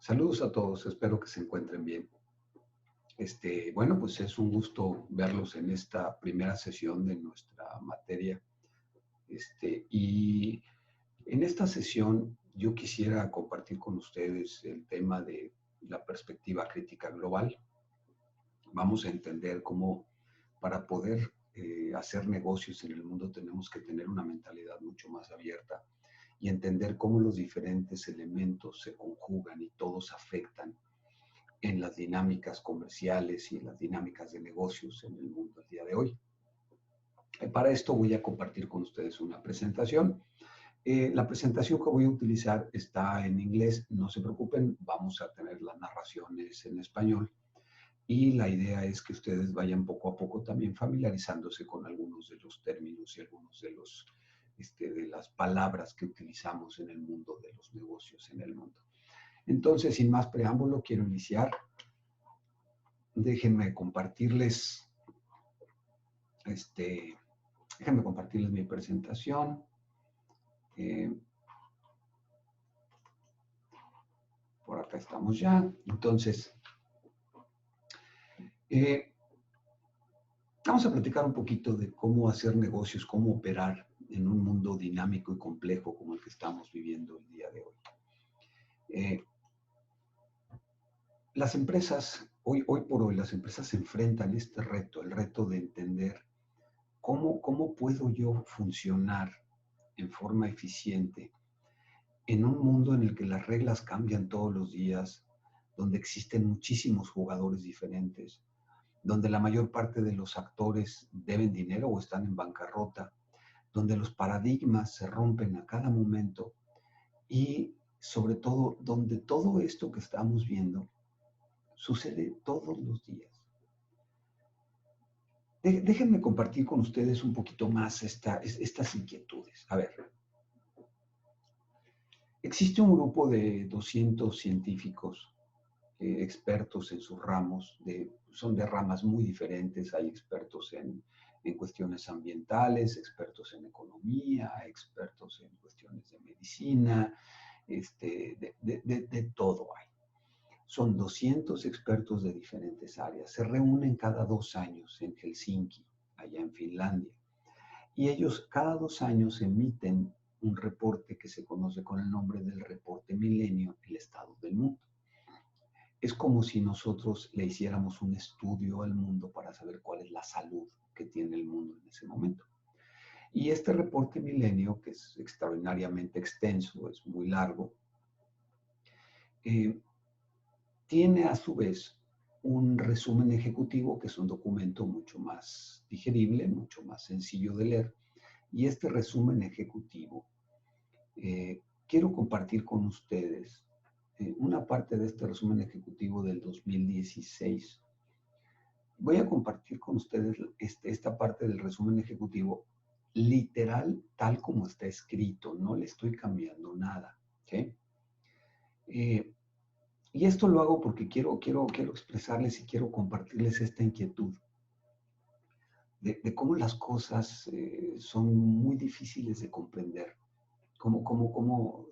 Saludos a todos, espero que se encuentren bien. Bueno, pues es un gusto verlos en esta primera sesión de nuestra materia. Y en esta sesión yo quisiera compartir con ustedes el tema de la perspectiva crítica global. Vamos a entender cómo para poder hacer negocios en el mundo tenemos que tener una mentalidad mucho más abierta y entender cómo los diferentes elementos se conjugan y todos afectan en las dinámicas comerciales y en las dinámicas de negocios en el mundo el día de hoy. Para esto voy a compartir con ustedes una presentación. La presentación que voy a utilizar está en inglés, no se preocupen, vamos a tener las narraciones en español y la idea es que ustedes vayan poco a poco también familiarizándose con algunos de los términos y algunos de las palabras que utilizamos en el mundo de los negocios en el mundo. Entonces, sin más preámbulo, quiero iniciar. Déjenme compartirles, déjenme compartirles mi presentación. Por acá estamos ya. Entonces, vamos a platicar un poquito de cómo hacer negocios, cómo operar en un mundo dinámico y complejo como el que estamos viviendo el día de hoy. Las empresas, hoy por hoy, las empresas se enfrentan a este reto, el reto de entender cómo puedo yo funcionar en forma eficiente en un mundo en el que las reglas cambian todos los días, donde existen muchísimos jugadores diferentes, donde la mayor parte de los actores deben dinero o están en bancarrota, donde los paradigmas se rompen a cada momento y sobre todo donde todo esto que estamos viendo sucede todos los días. Déjenme compartir con ustedes un poquito más estas inquietudes. A ver, existe un grupo de 200 científicos expertos en sus ramos, son de ramas muy diferentes, hay expertos en cuestiones ambientales, expertos en economía, expertos en cuestiones de medicina, de todo hay. Son 200 expertos de diferentes áreas, se reúnen cada 2 años en Helsinki, allá en Finlandia, y ellos cada 2 años emiten un reporte que se conoce con el nombre del reporte Milenio, el estado del mundo. Es como si nosotros le hiciéramos un estudio al mundo para saber cuál es la salud que tiene el mundo en ese momento. Y este reporte Milenio, que es extraordinariamente extenso, es muy largo, tiene a su vez un resumen ejecutivo, que es un documento mucho más digerible, mucho más sencillo de leer. Y este resumen ejecutivo, quiero compartir con ustedes una parte de este resumen ejecutivo del 2016. Voy a compartir con ustedes esta parte del resumen ejecutivo literal tal como está escrito, no le estoy cambiando nada. ¿Sí? Y esto lo hago porque quiero expresarles y quiero compartirles esta inquietud de cómo las cosas son muy difíciles de comprender, cómo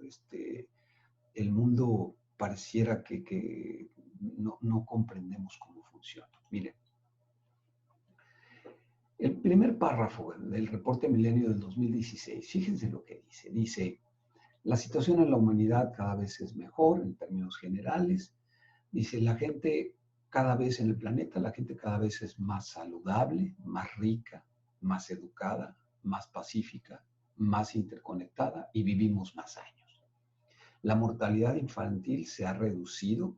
el mundo pareciera que no comprendemos cómo funciona. Miren, el primer párrafo del reporte Milenio del 2016, fíjense lo que dice. Dice, la situación en la humanidad cada vez es mejor en términos generales. Dice, la gente cada vez en el planeta, la gente cada vez es más saludable, más rica, más educada, más pacífica, más interconectada y vivimos más años. La mortalidad infantil se ha reducido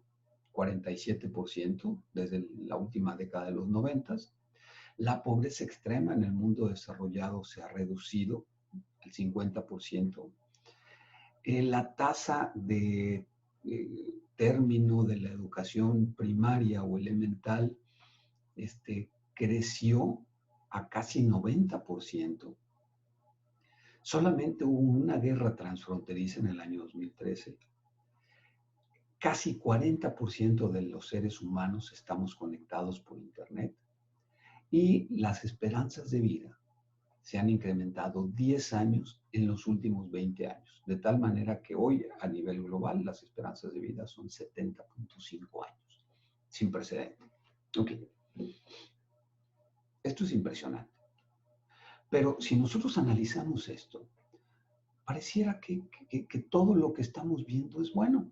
47% desde la última década de los 90. La pobreza extrema en el mundo desarrollado se ha reducido al 50%. La tasa de término de la educación primaria o elemental creció a casi 90%. Solamente hubo una guerra transfronteriza en el año 2013. Casi 40% de los seres humanos estamos conectados por Internet. Y las esperanzas de vida se han incrementado 10 años en los últimos 20 años, de tal manera que hoy a nivel global las esperanzas de vida son 70.5 años, sin precedente. Ok, esto es impresionante. Pero si nosotros analizamos esto, pareciera que todo lo que estamos viendo es bueno.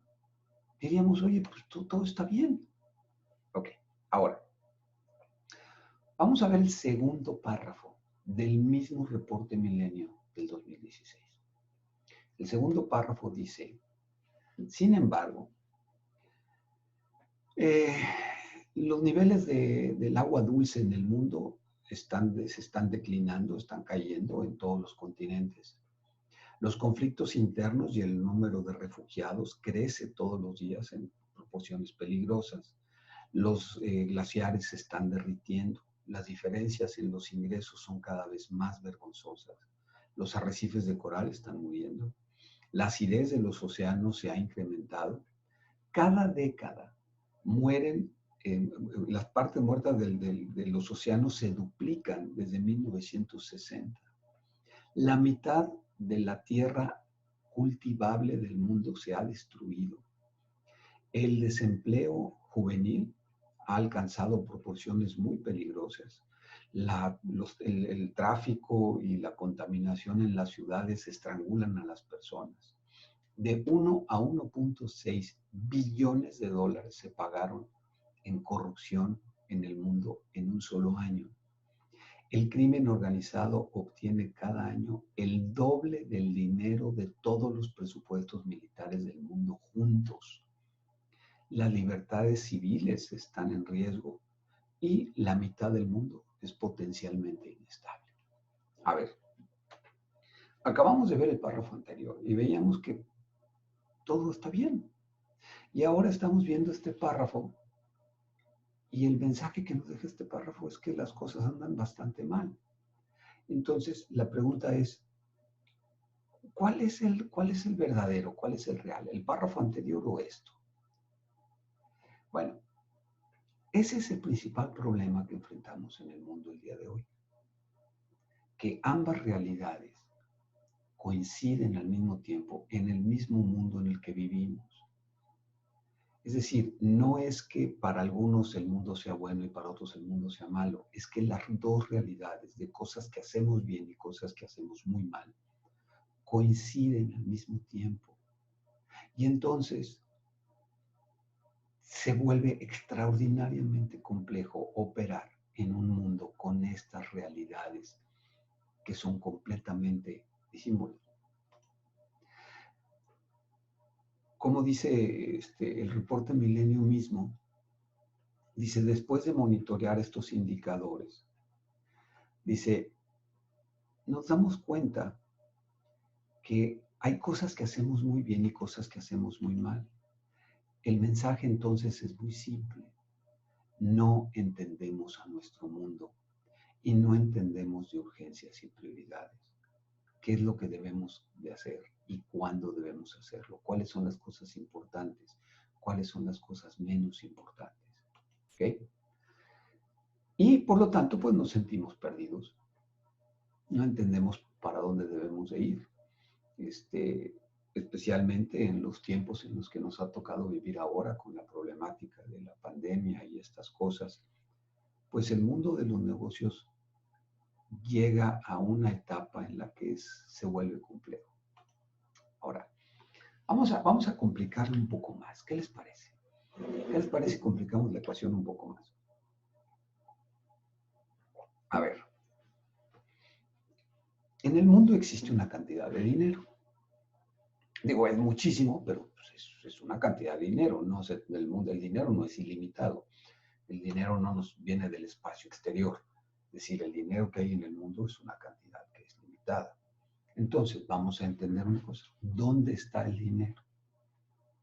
Diríamos, oye, pues todo está bien. Ok, ahora, vamos a ver el segundo párrafo del mismo reporte Milenio del 2016. El segundo párrafo dice, sin embargo, los niveles del agua dulce en el mundo se están declinando, están cayendo en todos los continentes. Los conflictos internos y el número de refugiados crece todos los días en proporciones peligrosas. Los glaciares se están derritiendo. Las diferencias en los ingresos son cada vez más vergonzosas. Los arrecifes de coral están muriendo. La acidez de los océanos se ha incrementado. Cada década mueren, las partes muertas de los océanos se duplican desde 1960. La mitad de la tierra cultivable del mundo se ha destruido. El desempleo juvenil ha alcanzado proporciones muy peligrosas. El tráfico y la contaminación en las ciudades estrangulan a las personas. De 1 a 1.6 billones de dólares se pagaron en corrupción en el mundo en un solo año. El crimen organizado obtiene cada año el doble del dinero de todos los presupuestos militares del mundo juntos. Las libertades civiles están en riesgo y la mitad del mundo es potencialmente inestable. A ver, acabamos de ver el párrafo anterior y veíamos que todo está bien. Y ahora estamos viendo este párrafo y el mensaje que nos deja este párrafo es que las cosas andan bastante mal. Entonces, la pregunta es, ¿cuál es el verdadero? ¿Cuál es el real? ¿El párrafo anterior o esto? Bueno, ese es el principal problema que enfrentamos en el mundo el día de hoy. Que ambas realidades coinciden al mismo tiempo en el mismo mundo en el que vivimos. Es decir, no es que para algunos el mundo sea bueno y para otros el mundo sea malo, es que las dos realidades de cosas que hacemos bien y cosas que hacemos muy mal coinciden al mismo tiempo. Y entonces se vuelve extraordinariamente complejo operar en un mundo con estas realidades que son completamente disímbolos. Como dice el reporte Milenio mismo, dice, después de monitorear estos indicadores, dice, nos damos cuenta que hay cosas que hacemos muy bien y cosas que hacemos muy mal. El mensaje entonces es muy simple. No entendemos a nuestro mundo y no entendemos de urgencias y prioridades. ¿Qué es lo que debemos de hacer y cuándo debemos hacerlo? ¿Cuáles son las cosas importantes? ¿Cuáles son las cosas menos importantes? ¿Ok? Y por lo tanto, pues nos sentimos perdidos. No entendemos para dónde debemos de ir. Especialmente en los tiempos en los que nos ha tocado vivir ahora con la problemática de la pandemia y estas cosas, pues el mundo de los negocios llega a una etapa en la que se vuelve complejo. Ahora, vamos a complicarlo un poco más. ¿Qué les parece? ¿Qué les parece si complicamos la ecuación un poco más? A ver, en el mundo existe una cantidad de dinero. Digo, es muchísimo, pero pues, es una cantidad de dinero. No sé, el dinero no es ilimitado. El dinero no nos viene del espacio exterior. Es decir, el dinero que hay en el mundo es una cantidad que es limitada. Entonces, vamos a entender una cosa. ¿Dónde está el dinero?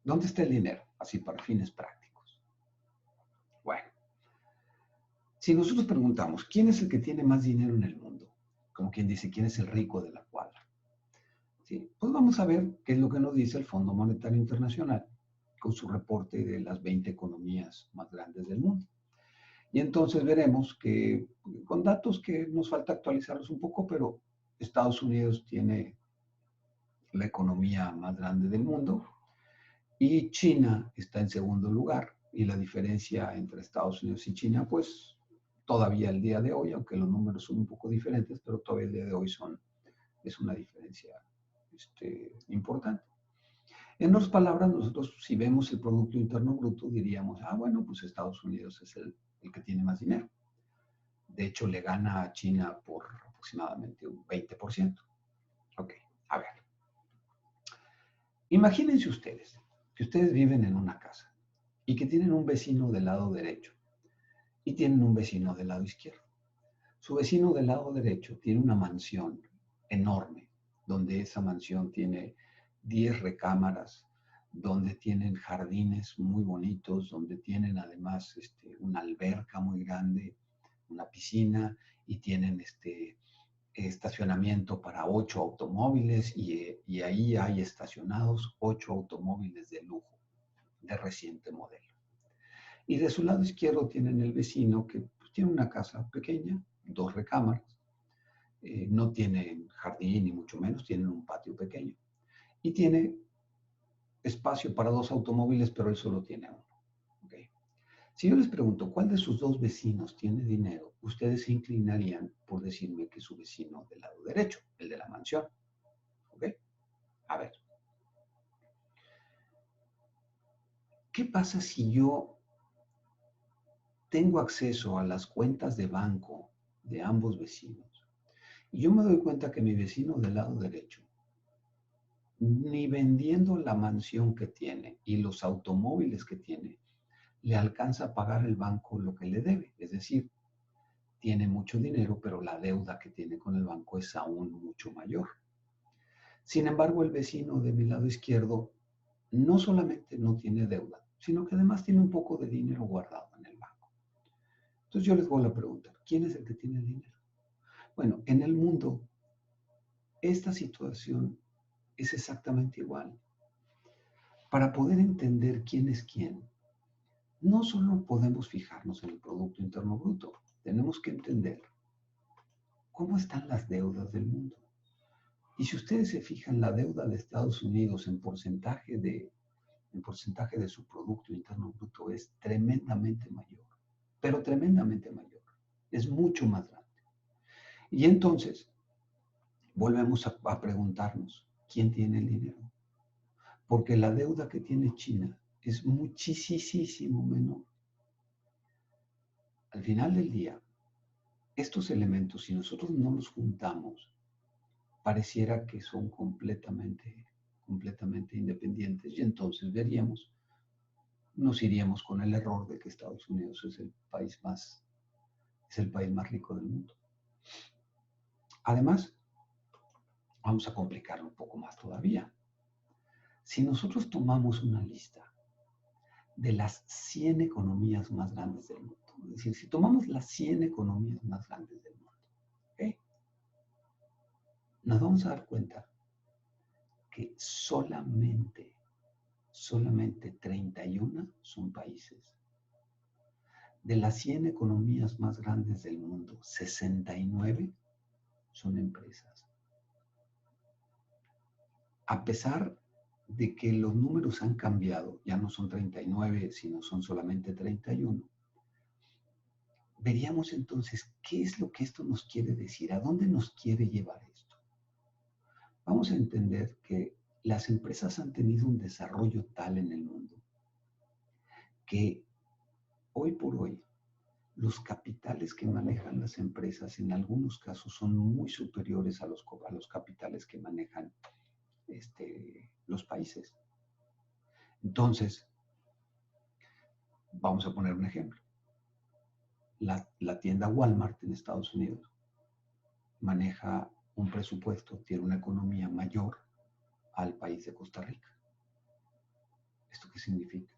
¿Dónde está el dinero? Así para fines prácticos. Bueno, si nosotros preguntamos, ¿quién es el que tiene más dinero en el mundo? Como quien dice, ¿quién es el rico de la cuadra? ¿Sí? Pues vamos a ver qué es lo que nos dice el Fondo Monetario Internacional con su reporte de las 20 economías más grandes del mundo. Y entonces veremos que con datos que nos falta actualizarlos un poco, pero Estados Unidos tiene la economía más grande del mundo y China está en segundo lugar. Y la diferencia entre Estados Unidos y China, pues todavía el día de hoy, aunque los números son un poco diferentes, pero todavía el día de hoy es una diferencia importante. En otras palabras, nosotros si vemos el Producto Interno Bruto diríamos, bueno, pues Estados Unidos es el que tiene más dinero. De hecho, le gana a China por aproximadamente un 20%. Ok, a ver. Imagínense ustedes que ustedes viven en una casa y que tienen un vecino del lado derecho y tienen un vecino del lado izquierdo. Su vecino del lado derecho tiene una mansión enorme, donde esa mansión tiene 10 recámaras, donde tienen jardines muy bonitos, donde tienen además una alberca muy grande, una piscina y tienen estacionamiento para 8 automóviles y ahí hay estacionados 8 automóviles de lujo, de reciente modelo. Y de su lado izquierdo tienen el vecino que pues, tiene una casa pequeña, 2 recámaras, no tienen jardín ni mucho menos, tienen un patio pequeño. Y tiene espacio para 2 automóviles, pero él solo tiene uno. ¿Okay? Si yo les pregunto cuál de sus 2 vecinos tiene dinero, ustedes se inclinarían por decirme que su vecino del lado derecho, el de la mansión. ¿Ok? A ver. ¿Qué pasa si yo tengo acceso a las cuentas de banco de ambos vecinos? Y yo me doy cuenta que mi vecino del lado derecho, ni vendiendo la mansión que tiene y los automóviles que tiene, le alcanza a pagar el banco lo que le debe. Es decir, tiene mucho dinero, pero la deuda que tiene con el banco es aún mucho mayor. Sin embargo, el vecino de mi lado izquierdo no solamente no tiene deuda, sino que además tiene un poco de dinero guardado en el banco. Entonces yo les voy a preguntar, ¿quién es el que tiene el dinero? Bueno, en el mundo, esta situación es exactamente igual. Para poder entender quién es quién, no solo podemos fijarnos en el Producto Interno Bruto, tenemos que entender cómo están las deudas del mundo. Y si ustedes se fijan, la deuda de Estados Unidos en porcentaje de su Producto Interno Bruto es tremendamente mayor, pero tremendamente mayor. Es mucho más grande. Y entonces, volvemos a preguntarnos, ¿quién tiene el dinero? Porque la deuda que tiene China es muchísimo menor. Al final del día, estos elementos, si nosotros no los juntamos, pareciera que son completamente independientes y entonces nos iríamos con el error de que Estados Unidos es el país más rico del mundo. Además, vamos a complicarlo un poco más todavía. Si nosotros tomamos una lista de las 100 economías más grandes del mundo, es decir, si tomamos las 100 economías más grandes del mundo, ¿okay? Nos vamos a dar cuenta que solamente 31 son países. De las 100 economías más grandes del mundo, 69 son empresas. A pesar de que los números han cambiado, ya no son 39, sino son solamente 31, veríamos entonces qué es lo que esto nos quiere decir, a dónde nos quiere llevar esto. Vamos a entender que las empresas han tenido un desarrollo tal en el mundo que hoy por hoy los capitales que manejan las empresas en algunos casos son muy superiores a los capitales que manejan los países. Entonces, vamos a poner un ejemplo. La tienda Walmart en Estados Unidos maneja un presupuesto, tiene una economía mayor al país de Costa Rica. ¿Esto qué significa?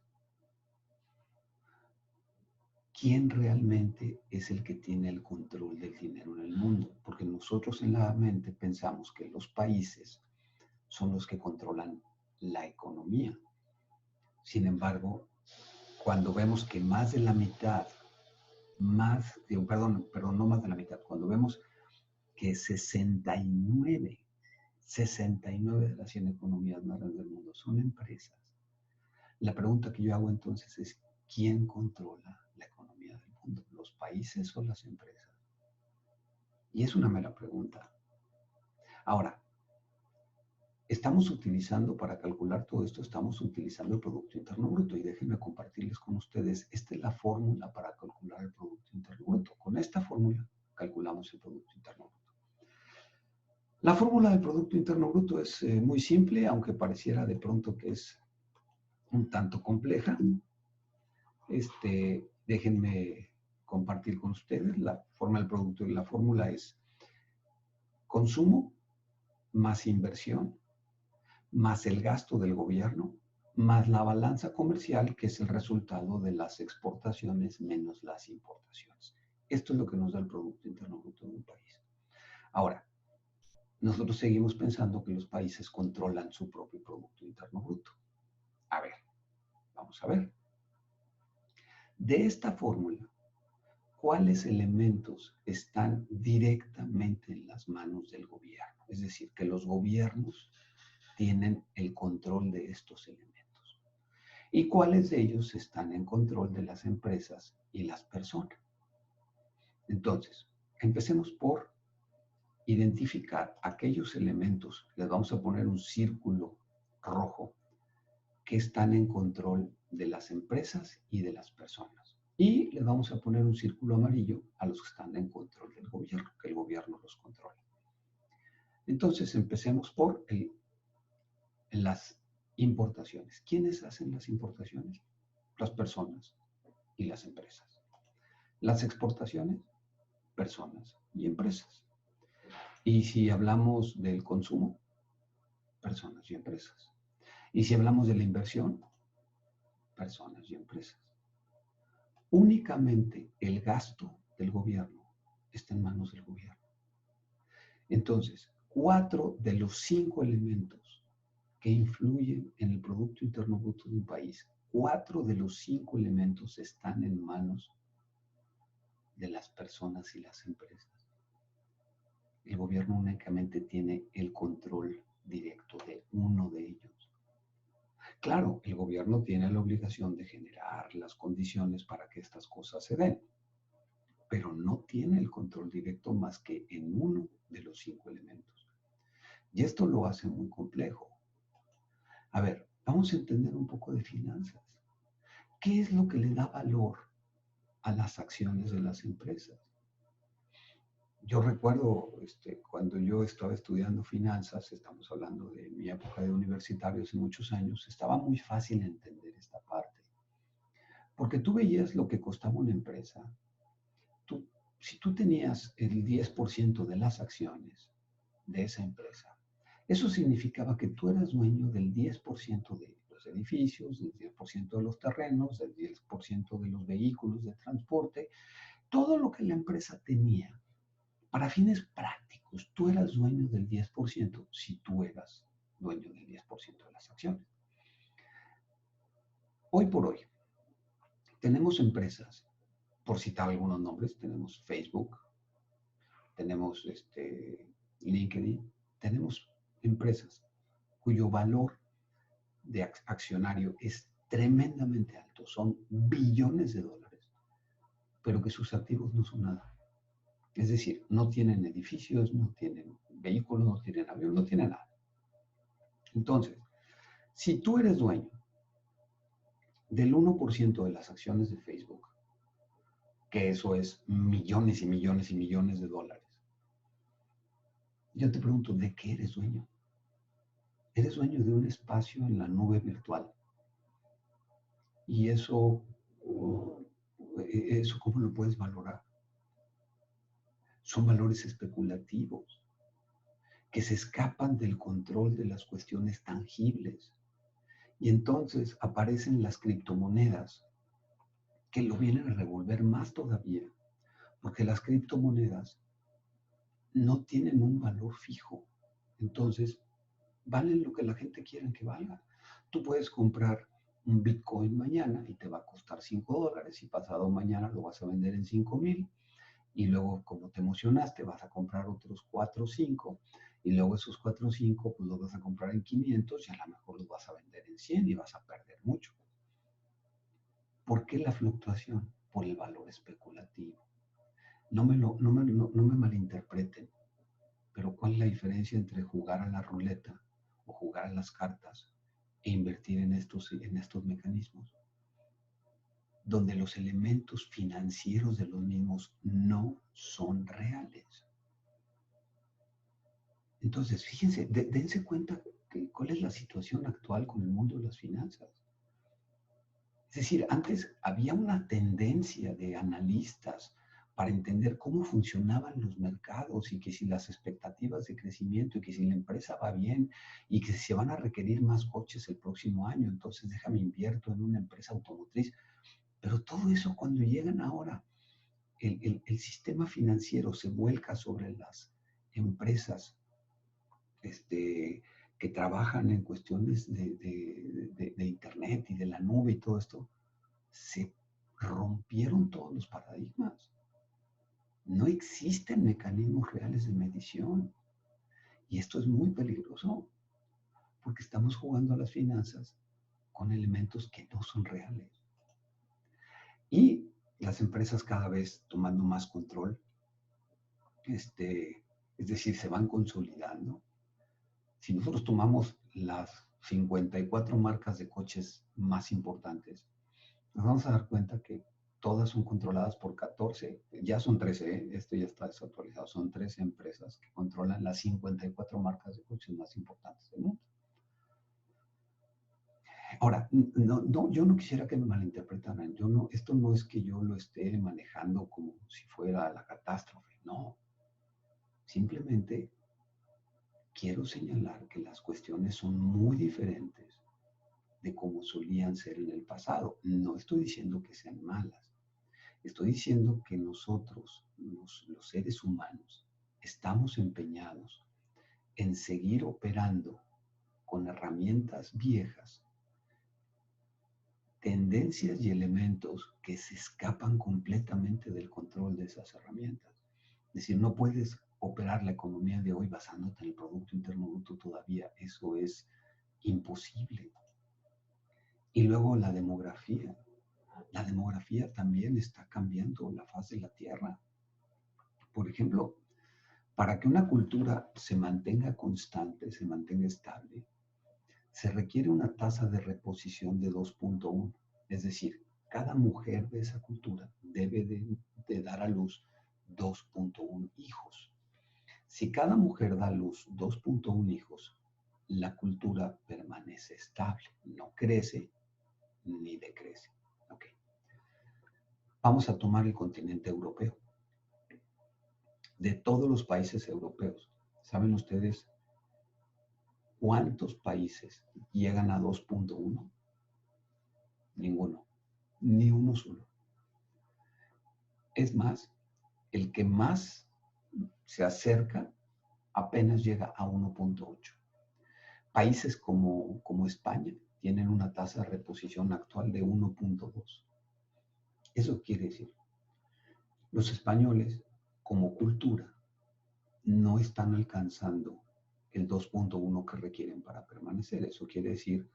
¿Quién realmente es el que tiene el control del dinero en el mundo? Porque nosotros en la mente pensamos que los países son los que controlan la economía. Sin embargo, cuando vemos que más de la mitad más, perdón, no más de la mitad, cuando vemos que 69 de las 100 economías más grandes del mundo son empresas, la pregunta que yo hago entonces es, ¿quién controla la economía del mundo? ¿Los países o las empresas? Y es una mera pregunta. Ahora, estamos utilizando, para calcular todo esto, estamos utilizando el Producto Interno Bruto. Y déjenme compartirles con ustedes, esta es la fórmula para calcular el Producto Interno Bruto. Con esta fórmula calculamos el Producto Interno Bruto. La fórmula del Producto Interno Bruto es muy simple, aunque pareciera de pronto que es un tanto compleja. Déjenme compartir con ustedes la forma del producto. La fórmula es consumo más inversión más el gasto del gobierno más la balanza comercial, que es el resultado de las exportaciones menos las importaciones. Esto es lo que nos da el Producto Interno Bruto de un país. Ahora, nosotros seguimos pensando que los países controlan su propio Producto Interno Bruto. A ver, vamos a ver. De esta fórmula, ¿cuáles elementos están directamente en las manos del gobierno? Es decir, que los gobiernos tienen el control de estos elementos. ¿Y cuáles de ellos están en control de las empresas y las personas? Entonces, empecemos por identificar aquellos elementos, les vamos a poner un círculo rojo, que están en control de las empresas y de las personas. Y les vamos a poner un círculo amarillo a los que están en control del gobierno, que el gobierno los controla. Entonces, empecemos por las importaciones. ¿Quiénes hacen las importaciones? Las personas y las empresas. Las exportaciones, personas y empresas. Y si hablamos del consumo, personas y empresas. Y si hablamos de la inversión, personas y empresas. Únicamente el gasto del gobierno está en manos del gobierno. Entonces, 4 de los 5 elementos que influyen en el Producto Interno Bruto de un país, 4 de los 5 elementos están en manos de las personas y las empresas. El gobierno únicamente tiene el control directo de uno de ellos. Claro, el gobierno tiene la obligación de generar las condiciones para que estas cosas se den, pero no tiene el control directo más que en uno de los 5 elementos. Y esto lo hace muy complejo. A ver, vamos a entender un poco de finanzas. ¿Qué es lo que le da valor a las acciones de las empresas? Yo recuerdo cuando yo estaba estudiando finanzas, estamos hablando de mi época de universitario hace muchos años, estaba muy fácil entender esta parte. Porque tú veías lo que costaba una empresa. Si tú tenías el 10% de las acciones de esa empresa, eso significaba que tú eras dueño del 10% de los edificios, del 10% de los terrenos, del 10% de los vehículos de transporte, todo lo que la empresa tenía. Para fines prácticos, tú eras dueño del 10% si tú eras dueño del 10% de las acciones. Hoy por hoy, tenemos empresas, por citar algunos nombres, tenemos Facebook, tenemos LinkedIn, tenemos empresas cuyo valor de accionario es tremendamente alto, son billones de dólares, pero que sus activos no son nada. Es decir, no tienen edificios, no tienen vehículos, no tienen aviones, no tienen nada. Entonces, si tú eres dueño del 1% de las acciones de Facebook, que eso es millones y millones y millones de dólares, yo te pregunto, ¿de qué eres dueño? Eres dueño de un espacio en la nube virtual. Y eso ¿cómo lo puedes valorar? Son valores especulativos que se escapan del control de las cuestiones tangibles. Y entonces aparecen las criptomonedas que lo vienen a revolver más todavía, porque las criptomonedas no tienen un valor fijo. Entonces, valen lo que la gente quiera que valga. Tú puedes comprar un Bitcoin mañana y te va a costar $5 y pasado mañana lo vas a vender en 5,000 y luego como te emocionaste vas a comprar otros 4 o 5 y luego esos 4 o 5 pues los vas a comprar en 500 y a lo mejor los vas a vender en 100 y vas a perder mucho. ¿Por qué la fluctuación? Por el valor especulativo. No me malinterpreten, pero ¿cuál es la diferencia entre jugar a la ruleta o jugar a las cartas e invertir en estos mecanismos? Donde los elementos financieros de los mismos no son reales. Entonces, fíjense, dense cuenta cuál es la situación actual con el mundo de las finanzas. Es decir, antes había una tendencia de analistas para entender cómo funcionaban los mercados y que si las expectativas de crecimiento y que si la empresa va bien y que si se van a requerir más coches el próximo año, entonces déjame invierto en una empresa automotriz. Pero todo eso cuando llegan ahora, el sistema financiero se vuelca sobre las empresas que trabajan en cuestiones de Internet y de la nube y todo esto, se rompieron todos los paradigmas. No existen mecanismos reales de medición. Y esto es muy peligroso porque estamos jugando a las finanzas con elementos que no son reales. Y las empresas cada vez tomando más control, es decir, se van consolidando. Si nosotros tomamos las 54 marcas de coches más importantes, nos vamos a dar cuenta que todas son controladas por 14, ya son 13, esto ya está desactualizado, son 13 empresas que controlan las 54 marcas de coches más importantes del mundo. Ahora, yo no quisiera que me malinterpretaran, esto no es que yo lo esté manejando como si fuera la catástrofe, no. Simplemente quiero señalar que las cuestiones son muy diferentes de como solían ser en el pasado. No estoy diciendo que sean malas. Estoy diciendo que nosotros, los seres humanos, estamos empeñados en seguir operando con herramientas viejas, tendencias y elementos que se escapan completamente del control de esas herramientas. Es decir, no puedes operar la economía de hoy basándote en el Producto Interno Bruto todavía. Eso es imposible. Y luego la demografía. La demografía también está cambiando la faz de la Tierra. Por ejemplo, para que una cultura se mantenga constante, se mantenga estable, se requiere una tasa de reposición de 2.1. Es decir, cada mujer de esa cultura debe de dar a luz 2.1 hijos. Si cada mujer da a luz 2.1 hijos, la cultura permanece estable, no crece ni decrece. Okay. Vamos a tomar el continente europeo. De todos los países europeos, ¿saben ustedes cuántos países llegan a 2.1? Ninguno, ni uno solo. Es más, el que más se acerca apenas llega a 1.8. Países como España tienen una tasa de reposición actual de 1.2. Eso quiere decir, los españoles como cultura no están alcanzando el 2.1 que requieren para permanecer. Eso quiere decir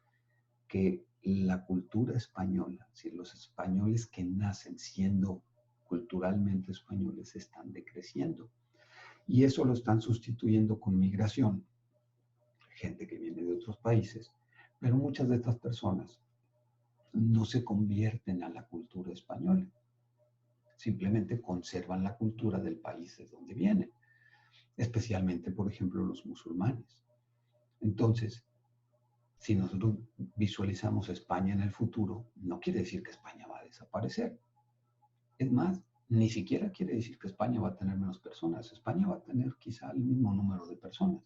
que la cultura española, si los españoles que nacen siendo culturalmente españoles están decreciendo. Y eso lo están sustituyendo con migración, gente que viene de otros países, pero muchas de estas personas no se convierten a la cultura española, simplemente conservan la cultura del país de donde vienen, especialmente, por ejemplo, los musulmanes. Entonces, si nosotros visualizamos España en el futuro, no quiere decir que España va a desaparecer. Es más, ni siquiera quiere decir que España va a tener menos personas. España va a tener quizá el mismo número de personas.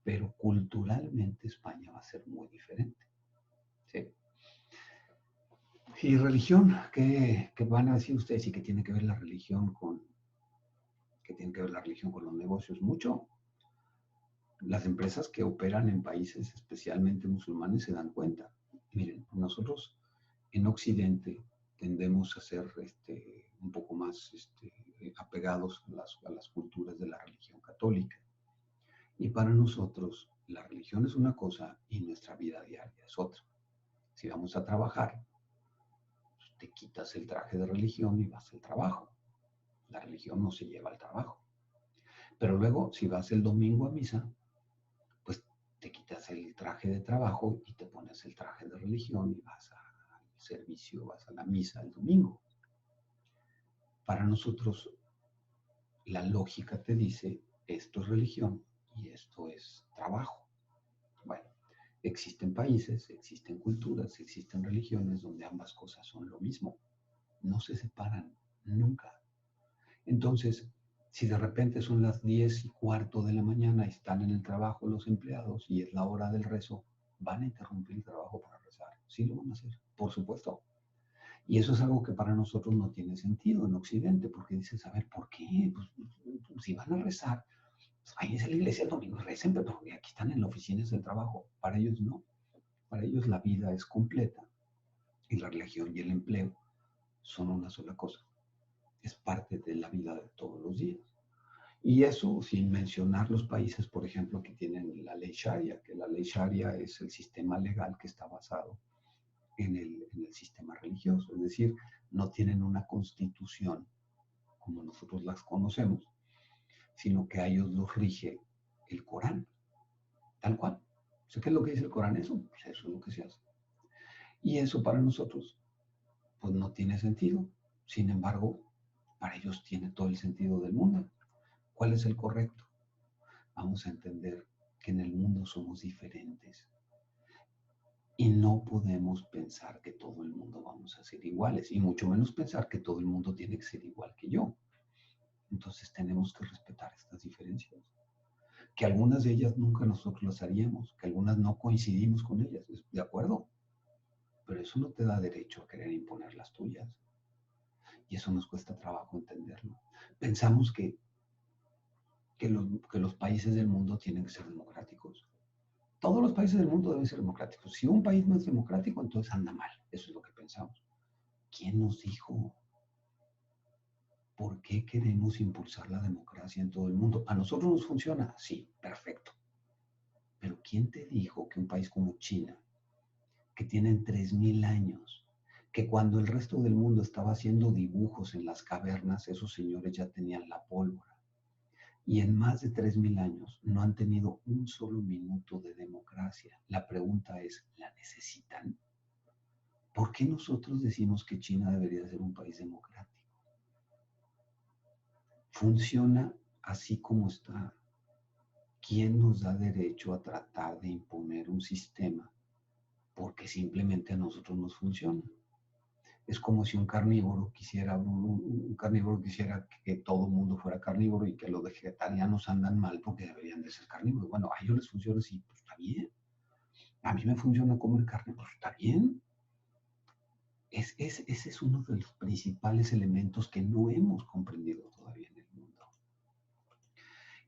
Pero culturalmente España va a ser muy diferente. ¿Sí? Y religión, ¿qué van a decir ustedes? ¿Y qué tiene que ver la religión con los negocios? Mucho. Las empresas que operan en países especialmente musulmanes se dan cuenta. Miren, nosotros en Occidente tendemos a ser un poco más apegados a las culturas de la religión católica. Y para nosotros la religión es una cosa y nuestra vida diaria es otra. Si vamos a trabajar, pues te quitas el traje de religión y vas al trabajo. La religión no se lleva al trabajo. Pero luego, si vas el domingo a misa, pues te quitas el traje de trabajo y te pones el traje de religión y vas al servicio, vas a la misa el domingo. Para nosotros, la lógica te dice, esto es religión y esto es trabajo. Bueno, existen países, existen culturas, existen religiones donde ambas cosas son lo mismo. No se separan nunca. Entonces, si de repente son las 10:15 de la mañana y están en el trabajo los empleados y es la hora del rezo, ¿van a interrumpir el trabajo para rezar? Sí lo van a hacer, por supuesto. Y eso es algo que para nosotros no tiene sentido en Occidente, porque dices, a ver, ¿por qué? Pues, si van a rezar, pues váyanse a la iglesia el domingo y recen, pero aquí están en la oficina del trabajo. Para ellos no. Para ellos la vida es completa y la religión y el empleo son una sola cosa. Es parte de la vida de todos los días. Y eso sin mencionar los países, por ejemplo, que tienen la ley Sharia, que la ley Sharia es el sistema legal que está basado en el sistema religioso. Es decir, no tienen una constitución como nosotros las conocemos, sino que a ellos los rige el Corán, tal cual. ¿Sé qué es lo que dice el Corán? Eso, pues eso es lo que se hace. Y eso para nosotros, pues no tiene sentido. Sin embargo, para ellos tiene todo el sentido del mundo. ¿Cuál es el correcto? Vamos a entender que en el mundo somos diferentes y no podemos pensar que todo el mundo vamos a ser iguales y mucho menos pensar que todo el mundo tiene que ser igual que yo. Entonces tenemos que respetar estas diferencias, que algunas de ellas nunca nosotros las haríamos, que algunas no coincidimos con ellas, ¿de acuerdo? Pero eso no te da derecho a querer imponer las tuyas. Y eso nos cuesta trabajo entenderlo. Pensamos que los países del mundo tienen que ser democráticos. Todos los países del mundo deben ser democráticos. Si un país no es democrático, entonces anda mal. Eso es lo que pensamos. ¿Quién nos dijo? ¿Por qué queremos impulsar la democracia en todo el mundo? ¿A nosotros nos funciona? Sí, perfecto. Pero ¿quién te dijo que un país como China, que tienen 3000 años, que cuando el resto del mundo estaba haciendo dibujos en las cavernas, esos señores ya tenían la pólvora? Y en más de 3000 años no han tenido un solo minuto de democracia. La pregunta es, ¿la necesitan? ¿Por qué nosotros decimos que China debería ser un país democrático? Funciona así como está. ¿Quién nos da derecho a tratar de imponer un sistema porque simplemente a nosotros nos funciona? Es como si un carnívoro quisiera, un carnívoro quisiera que todo el mundo fuera carnívoro y que los vegetarianos andan mal porque deberían de ser carnívoros. Bueno, a ellos les funciona así, pues está bien. A mí me funciona comer carne, pues está bien. Ese es uno de los principales elementos que no hemos comprendido todavía en el mundo.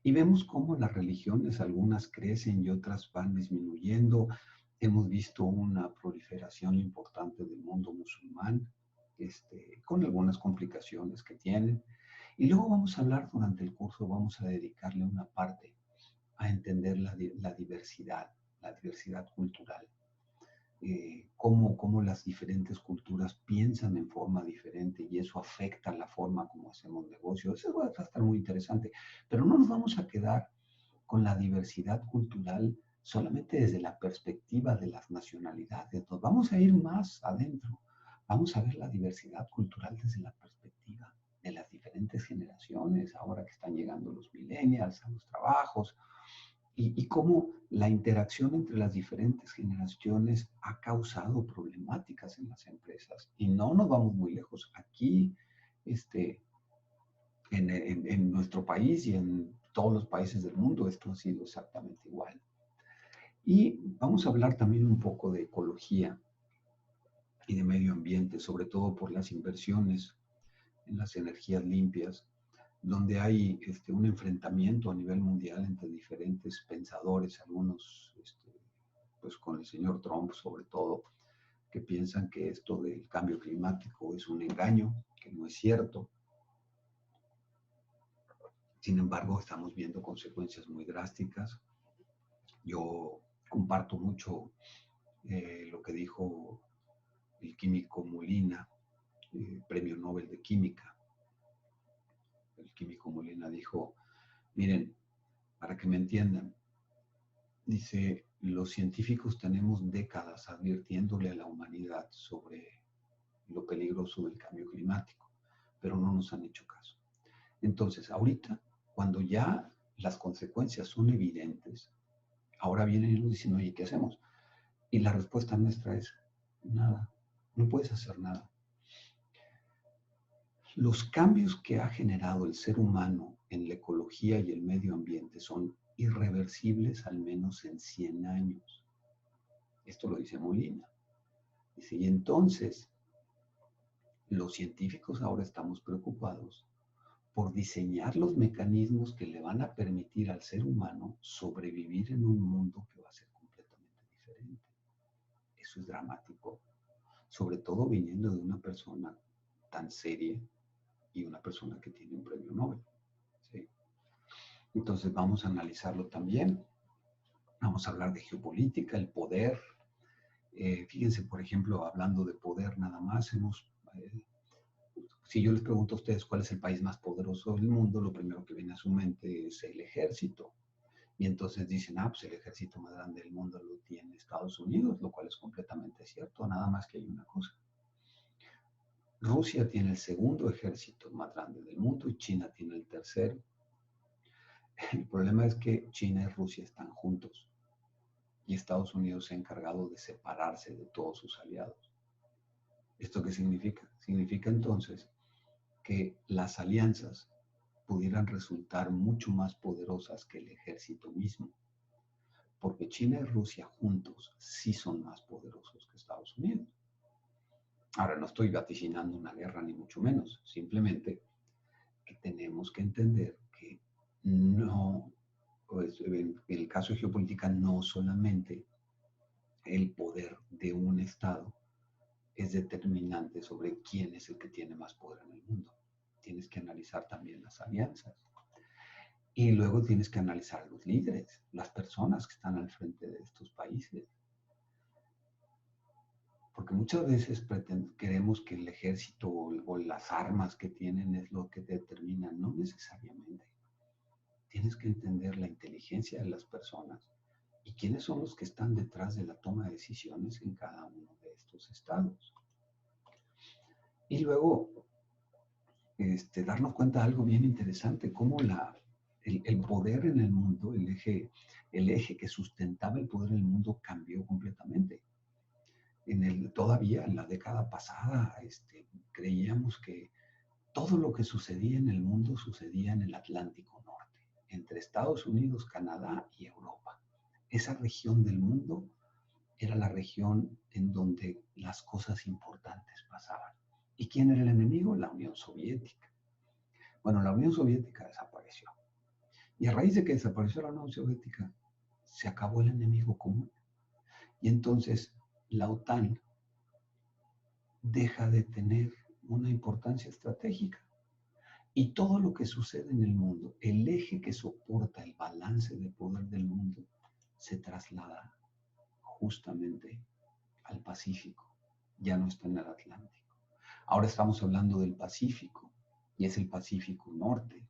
Y vemos cómo las religiones, algunas crecen y otras van disminuyendo. Hemos visto una proliferación importante del mundo musulmán, con algunas complicaciones que tienen. Y luego vamos a hablar durante el curso, vamos a dedicarle una parte a entender la diversidad cultural. Cómo las diferentes culturas piensan en forma diferente y eso afecta la forma como hacemos negocios. Eso va a estar muy interesante, pero no nos vamos a quedar con la diversidad cultural solamente desde la perspectiva de las nacionalidades. Nos vamos a ir más adentro. Vamos a ver la diversidad cultural desde la perspectiva de las diferentes generaciones, ahora que están llegando los millennials a los trabajos, y cómo la interacción entre las diferentes generaciones ha causado problemáticas en las empresas. Y no nos vamos muy lejos. Aquí, en nuestro país y en todos los países del mundo, esto ha sido exactamente igual. Y vamos a hablar también un poco de ecología y de medio ambiente, sobre todo por las inversiones en las energías limpias, donde hay un enfrentamiento a nivel mundial entre diferentes pensadores, algunos pues con el señor Trump sobre todo, que piensan que esto del cambio climático es un engaño, que no es cierto. Sin embargo, estamos viendo consecuencias muy drásticas. Yo comparto mucho lo que dijo el químico Molina, premio Nobel de Química. El químico Molina dijo, miren, para que me entiendan, dice, los científicos tenemos décadas advirtiéndole a la humanidad sobre lo peligroso del cambio climático, pero no nos han hecho caso. Entonces, ahorita, cuando ya las consecuencias son evidentes, ahora vienen y nos dicen, oye, ¿qué hacemos? Y la respuesta nuestra es, nada, no puedes hacer nada. Los cambios que ha generado el ser humano en la ecología y el medio ambiente son irreversibles al menos en 100 años. Esto lo dice Molina. Dice, y entonces, los científicos ahora estamos preocupados por diseñar los mecanismos que le van a permitir al ser humano sobrevivir en un mundo que va a ser completamente diferente. Eso es dramático, sobre todo viniendo de una persona tan seria y una persona que tiene un premio Nobel. ¿Sí? Entonces vamos a analizarlo también. Vamos a hablar de geopolítica, el poder. Fíjense, por ejemplo, hablando de poder nada más, si yo les pregunto a ustedes cuál es el país más poderoso del mundo, lo primero que viene a su mente es el ejército. Y entonces dicen, pues el ejército más grande del mundo lo tiene Estados Unidos, lo cual es completamente cierto, nada más que hay una cosa. Rusia tiene el segundo ejército más grande del mundo y China tiene el tercero. El problema es que China y Rusia están juntos y Estados Unidos se ha encargado de separarse de todos sus aliados. ¿Esto qué significa? Significa entonces que las alianzas pudieran resultar mucho más poderosas que el ejército mismo, porque China y Rusia juntos sí son más poderosos que Estados Unidos. Ahora, no estoy vaticinando una guerra ni mucho menos, simplemente que tenemos que entender que no, pues, en el caso de geopolítica, no solamente el poder de un Estado es determinante sobre quién es el que tiene más poder en el mundo. Tienes que analizar también las alianzas. Y luego tienes que analizar los líderes, las personas que están al frente de estos países. Porque muchas veces queremos que el ejército o las armas que tienen es lo que determinan, no necesariamente. Tienes que entender la inteligencia de las personas y quiénes son los que están detrás de la toma de decisiones en cada uno de estos estados. Y luego, darnos cuenta de algo bien interesante, cómo el poder en el mundo, el eje que sustentaba el poder en el mundo cambió completamente. Todavía en la década pasada creíamos que todo lo que sucedía en el mundo sucedía en el Atlántico Norte, entre Estados Unidos, Canadá y Europa. Esa región del mundo era la región en donde las cosas importantes pasaban. ¿Y quién era el enemigo? La Unión Soviética. Bueno, la Unión Soviética desapareció. Y a raíz de que desapareció la Unión Soviética, se acabó el enemigo común. Y entonces la OTAN deja de tener una importancia estratégica. Y todo lo que sucede en el mundo, el eje que soporta el balance de poder del mundo, se traslada justamente al Pacífico. Ya no está en el Atlántico. Ahora estamos hablando del Pacífico, y es el Pacífico Norte.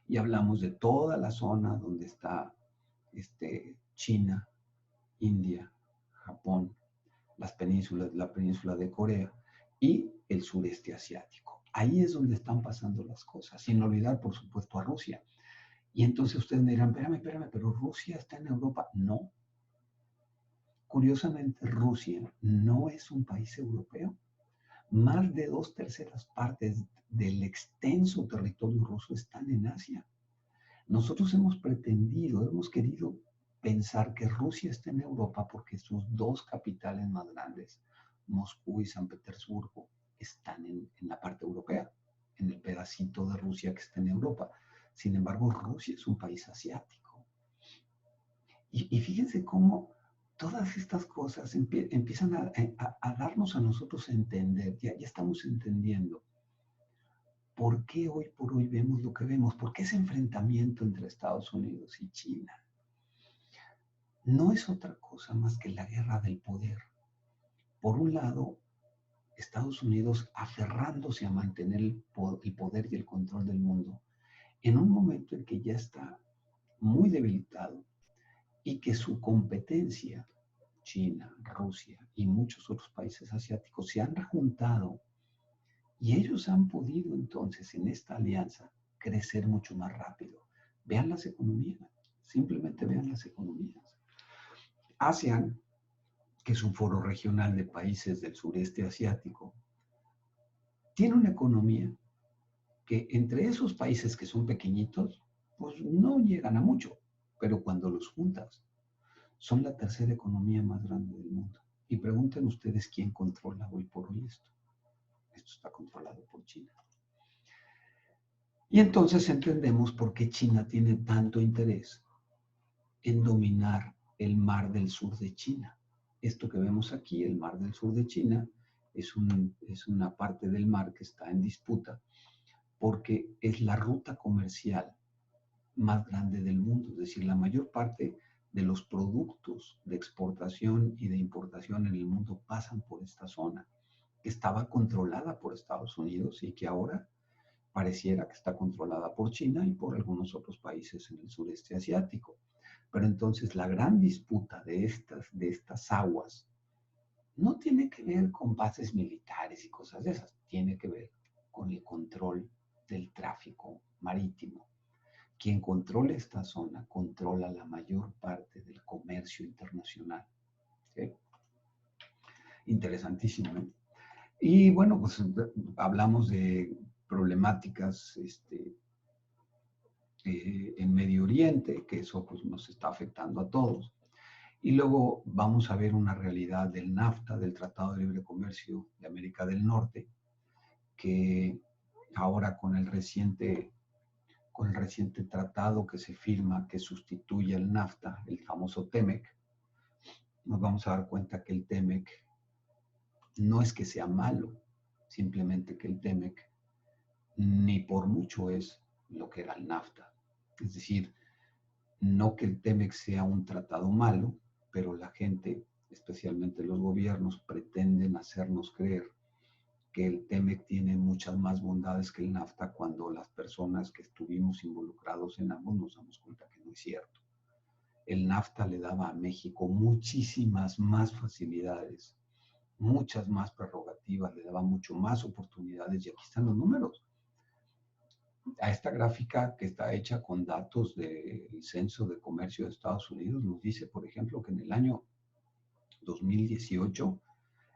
Y hablamos de toda la zona donde está China, India, Japón, la península de Corea y el sureste asiático. Ahí es donde están pasando las cosas, sin olvidar, por supuesto, a Rusia. Y entonces ustedes me dirán, espérame, pero Rusia está en Europa. No. Curiosamente, Rusia no es un país europeo. Más de 2/3 partes del extenso territorio ruso están en Asia. Nosotros hemos querido pensar que Rusia está en Europa porque sus dos capitales más grandes, Moscú y San Petersburgo, están en la parte europea, en el pedacito de Rusia que está en Europa. Sin embargo, Rusia es un país asiático. Y fíjense cómo todas estas cosas empiezan a darnos a nosotros a entender, ya estamos entendiendo por qué hoy por hoy vemos lo que vemos, por qué ese enfrentamiento entre Estados Unidos y China no es otra cosa más que la guerra del poder. Por un lado, Estados Unidos aferrándose a mantener el poder y el control del mundo en un momento en que ya está muy debilitado y que su competencia, China, Rusia y muchos otros países asiáticos, se han juntado y ellos han podido entonces en esta alianza crecer mucho más rápido. Vean las economías, simplemente vean las economías. ASEAN, que es un foro regional de países del sureste asiático, tiene una economía que entre esos países que son pequeñitos, pues no llegan a mucho, pero cuando los juntas, son la tercera economía más grande del mundo. Y pregunten ustedes quién controla hoy por hoy esto. Esto está controlado por China. Y entonces entendemos por qué China tiene tanto interés en dominar el mar del sur de China. Esto que vemos aquí, el mar del sur de China, es una parte del mar que está en disputa porque es la ruta comercial más grande del mundo. Es decir, la mayor parte de los productos de exportación y de importación en el mundo pasan por esta zona, que estaba controlada por Estados Unidos y que ahora pareciera que está controlada por China y por algunos otros países en el sureste asiático. Pero entonces la gran disputa de estas aguas no tiene que ver con bases militares y cosas de esas, tiene que ver con el control del tráfico marítimo. Quien controla esta zona controla la mayor parte del comercio internacional. ¿Sí? Interesantísimo, ¿no? Y bueno, pues hablamos de problemáticas en Medio Oriente, que eso pues, nos está afectando a todos. Y luego vamos a ver una realidad del NAFTA, del Tratado de Libre Comercio de América del Norte, que ahora con el reciente tratado que se firma, que sustituye el NAFTA, el famoso TEMEC, nos vamos a dar cuenta que el TEMEC no es que sea malo, simplemente que el TEMEC ni por mucho es lo que era el NAFTA. Es decir, no que el TEMEC sea un tratado malo, pero la gente, especialmente los gobiernos, pretenden hacernos creer que el TEMEC tiene muchas más bondades que el NAFTA cuando las personas que estuvimos involucrados en ambos nos damos cuenta que no es cierto. El NAFTA le daba a México muchísimas más facilidades, muchas más prerrogativas, le daba mucho más oportunidades y aquí están los números. A esta gráfica que está hecha con datos del Censo de Comercio de Estados Unidos nos dice, por ejemplo, que en el año 2018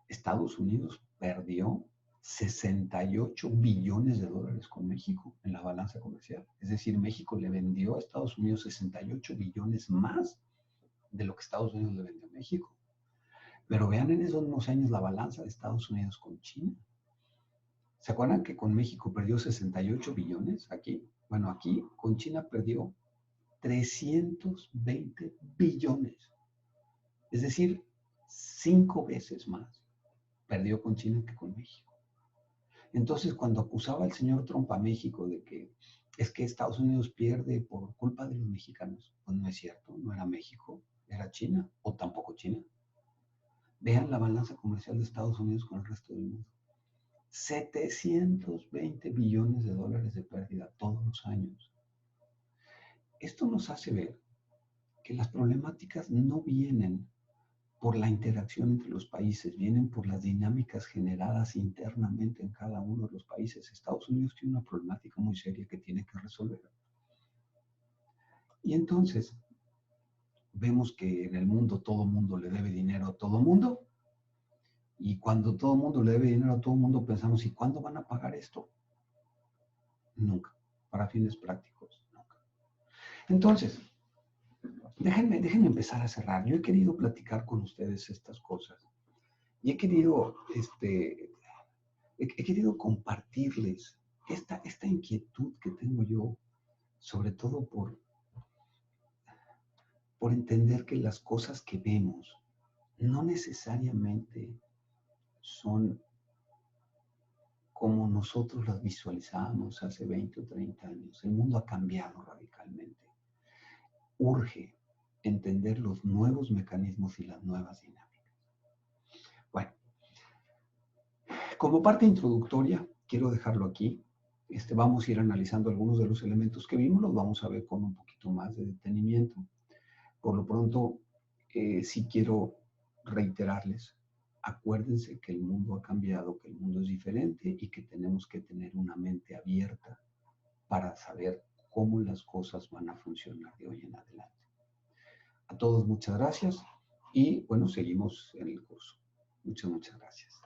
Estados Unidos perdió 68 billones de dólares con México en la balanza comercial. Es decir, México le vendió a Estados Unidos 68 billones más de lo que Estados Unidos le vendió a México. Pero vean en esos mismos años la balanza de Estados Unidos con China. ¿Se acuerdan que con México perdió 68 billones aquí? Bueno, aquí con China perdió 320 billones. Es decir, 5 veces más perdió con China que con México. Entonces, cuando acusaba el señor Trump a México de que es que Estados Unidos pierde por culpa de los mexicanos, pues no es cierto, no era México, era China, o tampoco China. Vean la balanza comercial de Estados Unidos con el resto del mundo. 720 billones de dólares de pérdida todos los años. Esto nos hace ver que las problemáticas no vienen por la interacción entre los países, vienen por las dinámicas generadas internamente en cada uno de los países. Estados Unidos tiene una problemática muy seria que tiene que resolver. Y entonces vemos que en el mundo todo mundo le debe dinero a todo mundo. Y cuando todo mundo le debe dinero a todo mundo, pensamos, ¿y cuándo van a pagar esto? Nunca. Para fines prácticos, nunca. Entonces, déjenme empezar a cerrar. Yo he querido platicar con ustedes estas cosas. Y he querido compartirles esta inquietud que tengo yo, sobre todo por entender que las cosas que vemos no necesariamente son como nosotros las visualizábamos hace 20 o 30 años. El mundo ha cambiado radicalmente. Urge entender los nuevos mecanismos y las nuevas dinámicas. Bueno, como parte introductoria, quiero dejarlo aquí. Vamos a ir analizando algunos de los elementos que vimos, los vamos a ver con un poquito más de detenimiento. Por lo pronto, sí quiero reiterarles, acuérdense que el mundo ha cambiado, que el mundo es diferente y que tenemos que tener una mente abierta para saber cómo las cosas van a funcionar de hoy en adelante. A todos muchas gracias y bueno, seguimos en el curso. Muchas gracias.